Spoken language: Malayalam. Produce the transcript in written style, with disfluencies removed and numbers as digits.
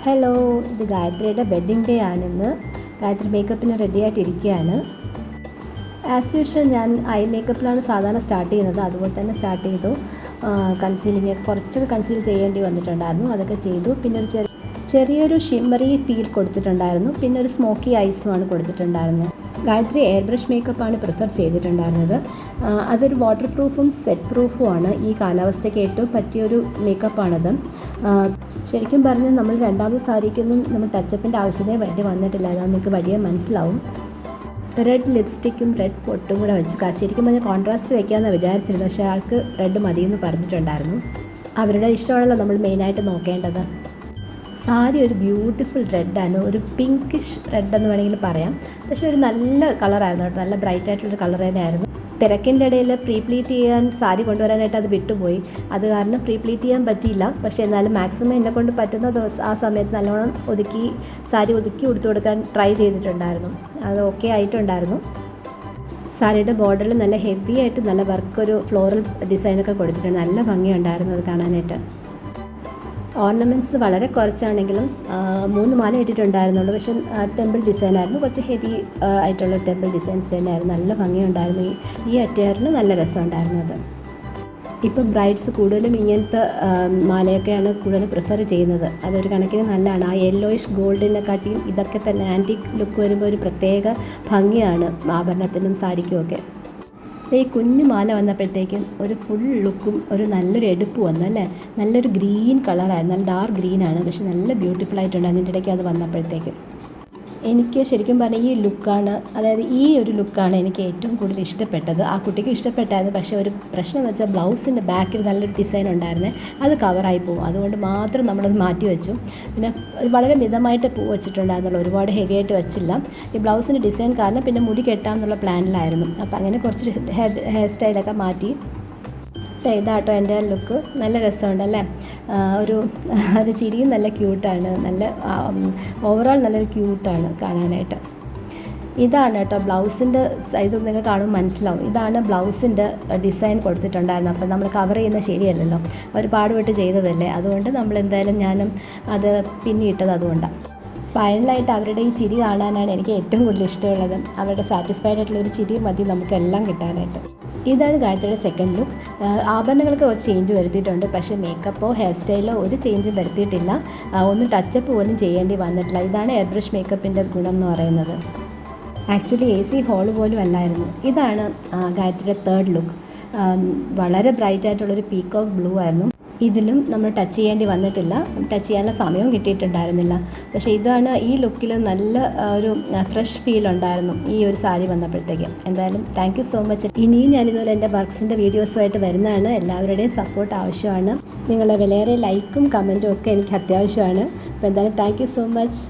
ഹലോ, ഇത് ഗായത്രിയുടെ വെഡ്ഡിങ് ഡേ ആണിന്ന്. ഗായത്രി മേക്കപ്പിന് റെഡിയായിട്ടിരിക്കുകയാണ്. ആസ് യൂഷ്വൽ ഞാൻ ഐ മേക്കപ്പിലാണ് സാധാരണ സ്റ്റാർട്ട് ചെയ്യുന്നത്. അതുപോലെ തന്നെ സ്റ്റാർട്ട് ചെയ്തു. കൺസീലിങ് കുറച്ചൊക്കെ കൺസീൽ ചെയ്യേണ്ടി വന്നിട്ടുണ്ടായിരുന്നു, അതൊക്കെ ചെയ്തു. പിന്നെ ഒരു ചെറിയൊരു ഷിമ്മറി ഫീൽ കൊടുത്തിട്ടുണ്ടായിരുന്നു. പിന്നെ ഒരു സ്മോക്കി ഐസുമാണ് കൊടുത്തിട്ടുണ്ടായിരുന്നത്. ഗായത്രി എയർ ബ്രഷ് മേക്കപ്പാണ് പ്രിഫർ ചെയ്തിട്ടുണ്ടായിരുന്നത്. അതൊരു വാട്ടർ പ്രൂഫും സ്വെറ്റ് പ്രൂഫുമാണ്. ഈ കാലാവസ്ഥയ്ക്ക് ഏറ്റവും പറ്റിയൊരു മേക്കപ്പാണത്. ശരിക്കും പറഞ്ഞാൽ നമ്മൾ രണ്ടാമത്തെ സാരിക്കൊന്നും നമ്മൾ ടച്ചപ്പിൻ്റെ ആവശ്യമേ വേണ്ടി വന്നിട്ടില്ല. അതാണ് നിങ്ങൾക്ക് വഴിയെ മനസ്സിലാവും. റെഡ് ലിപ്സ്റ്റിക്കും റെഡ് പൊട്ടും കൂടെ വെച്ചു. ശരിക്കും പറഞ്ഞാൽ കോൺട്രാസ്റ്റ് വയ്ക്കാമെന്നാണ് വിചാരിച്ചിരുന്നത്, പക്ഷേ ആൾക്ക് റെഡ് മതിയെന്ന് പറഞ്ഞിട്ടുണ്ടായിരുന്നു. അവരുടെ ഇഷ്ടമാണല്ലോ നമ്മൾ മെയിനായിട്ട് നോക്കേണ്ടത്. സാരി ഒരു ബ്യൂട്ടിഫുൾ റെഡാണ്, ഒരു പിങ്കിഷ് റെഡ് എന്ന് വേണമെങ്കിൽ പറയാം. പക്ഷേ ഒരു നല്ല കളറായിരുന്നു കേട്ടോ, നല്ല ബ്രൈറ്റ് ആയിട്ടുള്ളൊരു കളർ തന്നെയായിരുന്നു. തിരക്കിൻ്റെ ഇടയിൽ പ്രീപ്ലീറ്റ് ചെയ്യാൻ സാരി കൊണ്ടുവരാനായിട്ട് അത് വിട്ടുപോയി. അത് കാരണം പ്രീപ്ലീറ്റ് ചെയ്യാൻ പറ്റിയില്ല. പക്ഷേ എന്നാലും മാക്സിമം എന്നെക്കൊണ്ട് പറ്റുന്ന ദിവസം ആ സമയത്ത് നല്ലോണം സാരി ഒതുക്കി കൊടുത്തു കൊടുക്കാൻ ട്രൈ ചെയ്തിട്ടുണ്ടായിരുന്നു. അത് ഓക്കെ ആയിട്ടുണ്ടായിരുന്നു. സാരിയുടെ ബോർഡറിൽ നല്ല ഹെവി ആയിട്ട് നല്ല വർക്ക്, ഒരു ഫ്ലോറൽ ഡിസൈനൊക്കെ കൊടുത്തിട്ടുണ്ട്. നല്ല ഭംഗിയുണ്ടായിരുന്നു അത് കാണാനായിട്ട്. ഓർണമെൻറ്റ്സ് വളരെ കുറച്ചാണെങ്കിലും 3 മാല ഇട്ടിട്ടുണ്ടായിരുന്നുള്ളൂ. പക്ഷേ ടെമ്പിൾ ഡിസൈനായിരുന്നു, കുറച്ച് ഹെവി ആയിട്ടുള്ള ടെമ്പിൾ ഡിസൈൻസ് തന്നെയായിരുന്നു. നല്ല ഭംഗിയുണ്ടായിരുന്നു. ഈ അറ്റയറിന് നല്ല രസമുണ്ടായിരുന്നു അത്. ഇപ്പം ബ്രൈഡ്സ് കൂടുതലും ഇങ്ങനത്തെ മാലയൊക്കെയാണ് കൂടുതൽ പ്രിഫർ ചെയ്യുന്നത്. അതൊരു കണക്കിന് നല്ലതാണ്. ആ യെല്ലോയിഷ് ഗോൾഡിനെക്കാട്ടിയും ഇതൊക്കെ തന്നെ ആൻറ്റിക് ലുക്ക് വരുമ്പോൾ ഒരു പ്രത്യേക ഭംഗിയാണ് ആഭരണത്തിനും സാരിക്കും ഒക്കെ. ഈ കുഞ്ഞു മാല വന്നപ്പോഴത്തേക്കും ഒരു ഫുൾ ലുക്കും ഒരു നല്ലൊരു എടുപ്പ് വന്നു അല്ലേ. നല്ലൊരു ഗ്രീൻ കളറായിരുന്നു, നല്ല ഡാർക്ക് ഗ്രീനാണ്. പക്ഷെ നല്ല ബ്യൂട്ടിഫുൾ ആയിട്ടുണ്ട് അതിൻ്റെ ഇടയ്ക്ക് അത് വന്നപ്പോഴത്തേക്കും. എനിക്ക് ശരിക്കും പറഞ്ഞാൽ ഈ ലുക്കാണ്, അതായത് ഈ ഒരു ലുക്കാണ് എനിക്ക് ഏറ്റവും കൂടുതൽ ഇഷ്ടപ്പെട്ടത്. ആ കുട്ടിക്കും ഇഷ്ടപ്പെട്ടായിരുന്നു. പക്ഷേ ഒരു പ്രശ്നം എന്ന് വെച്ചാൽ ബ്ലൗസിൻ്റെ ബാക്കിൽ നല്ലൊരു ഡിസൈൻ ഉണ്ടായിരുന്നേ, അത് കവറായി പോകും. അതുകൊണ്ട് മാത്രം നമ്മളത് മാറ്റി വെച്ചു. പിന്നെ വളരെ മിതമായിട്ട് പൂ വെച്ചിട്ടുണ്ടായിരുന്നുള്ളൂ, ഒരുപാട് ഹെവി ആയിട്ട് വെച്ചില്ല. ഈ ബ്ലൗസിൻ്റെ ഡിസൈൻ കാരണം പിന്നെ മുടി കെട്ടാമെന്നുള്ള പ്ലാനിലായിരുന്നു. അപ്പോൾ അങ്ങനെ കുറച്ച് ഹെയർ സ്റ്റൈലൊക്കെ മാറ്റി. ഇതാട്ടോ എൻ്റെ ലുക്ക്. നല്ല രസമുണ്ടല്ലേ. ഒരു ചിരിയും നല്ല ക്യൂട്ടാണ്. നല്ല ഓവറോൾ നല്ലൊരു ക്യൂട്ടാണ് കാണാനായിട്ട്. ഇതാണ് കേട്ടോ ബ്ലൗസിൻ്റെ ഇത്. നിങ്ങൾ കാണുമ്പോൾ മനസ്സിലാവും. ഇതാണ് ബ്ലൗസിൻ്റെ ഡിസൈൻ കൊടുത്തിട്ടുണ്ടായിരുന്നു. അപ്പോൾ നമ്മൾ കവർ ചെയ്യുന്നത് ശരിയല്ലല്ലോ, അവർ പാടുപെട്ട് ചെയ്തതല്ലേ. അതുകൊണ്ട് നമ്മൾ എന്തായാലും ഞാനും അത് പിന്നിട്ടത് അതുകൊണ്ടാണ്. ഫൈനലായിട്ട് അവരുടെ ഈ ചിരി കാണാനാണ് എനിക്ക് ഏറ്റവും കൂടുതൽ ഇഷ്ടമുള്ളത്. അവരുടെ സാറ്റിസ്ഫൈഡ് ആയിട്ടുള്ളൊരു ചിരി മതി നമുക്കെല്ലാം കിട്ടാനായിട്ട്. ഇതാണ് ഗായത്രിയുടെ സെക്കൻഡ് ലുക്ക്. ആഭരണങ്ങൾക്ക് ഒരു ചേഞ്ച് വരുത്തിയിട്ടുണ്ട്, പക്ഷേ മേക്കപ്പോ ഹെയർ സ്റ്റൈലോ ഒരു ചേഞ്ചും വരുത്തിയിട്ടില്ല. ഒന്നും ടച്ചപ്പ് പോലും ചെയ്യേണ്ടി വന്നിട്ടില്ല. ഇതാണ് എയർ ബ്രഷ് മേക്കപ്പിൻ്റെ ഗുണം എന്ന് പറയുന്നത്. ആക്ച്വലി AC ഹോൾ പോലും അല്ലായിരുന്നു. ഇതാണ് ഗായത്രിയുടെ തേർഡ് ലുക്ക്. വളരെ ബ്രൈറ്റ് ആയിട്ടുള്ളൊരു പീകോക്ക് ബ്ലൂ ആയിരുന്നു. ഇതിലും നമ്മൾ ടച്ച് ചെയ്യേണ്ടി വന്നിട്ടില്ല, ടച്ച് ചെയ്യാനുള്ള സമയവും കിട്ടിയിട്ടുണ്ടായിരുന്നില്ല. പക്ഷേ ഇതാണ് ഈ ലുക്കിൽ നല്ല ഒരു ഫ്രഷ് ഫീൽ ഉണ്ടായിരുന്നു ഈ ഒരു സാരി വന്നപ്പോഴത്തേക്കും. എന്തായാലും താങ്ക് യു സോ മച്ച്. ഇനിയും ഞാനിതുപോലെ എൻ്റെ വർക്ക്സിൻ്റെ വീഡിയോസുമായിട്ട് വരുന്നതാണ്. എല്ലാവരുടെയും സപ്പോർട്ട് ആവശ്യമാണ്. നിങ്ങളുടെ വിലയേറിയ ലൈക്കും കമൻറ്റും ഒക്കെ എനിക്ക് അത്യാവശ്യമാണ്. അപ്പോൾ എന്തായാലും താങ്ക് യു സോ മച്ച്.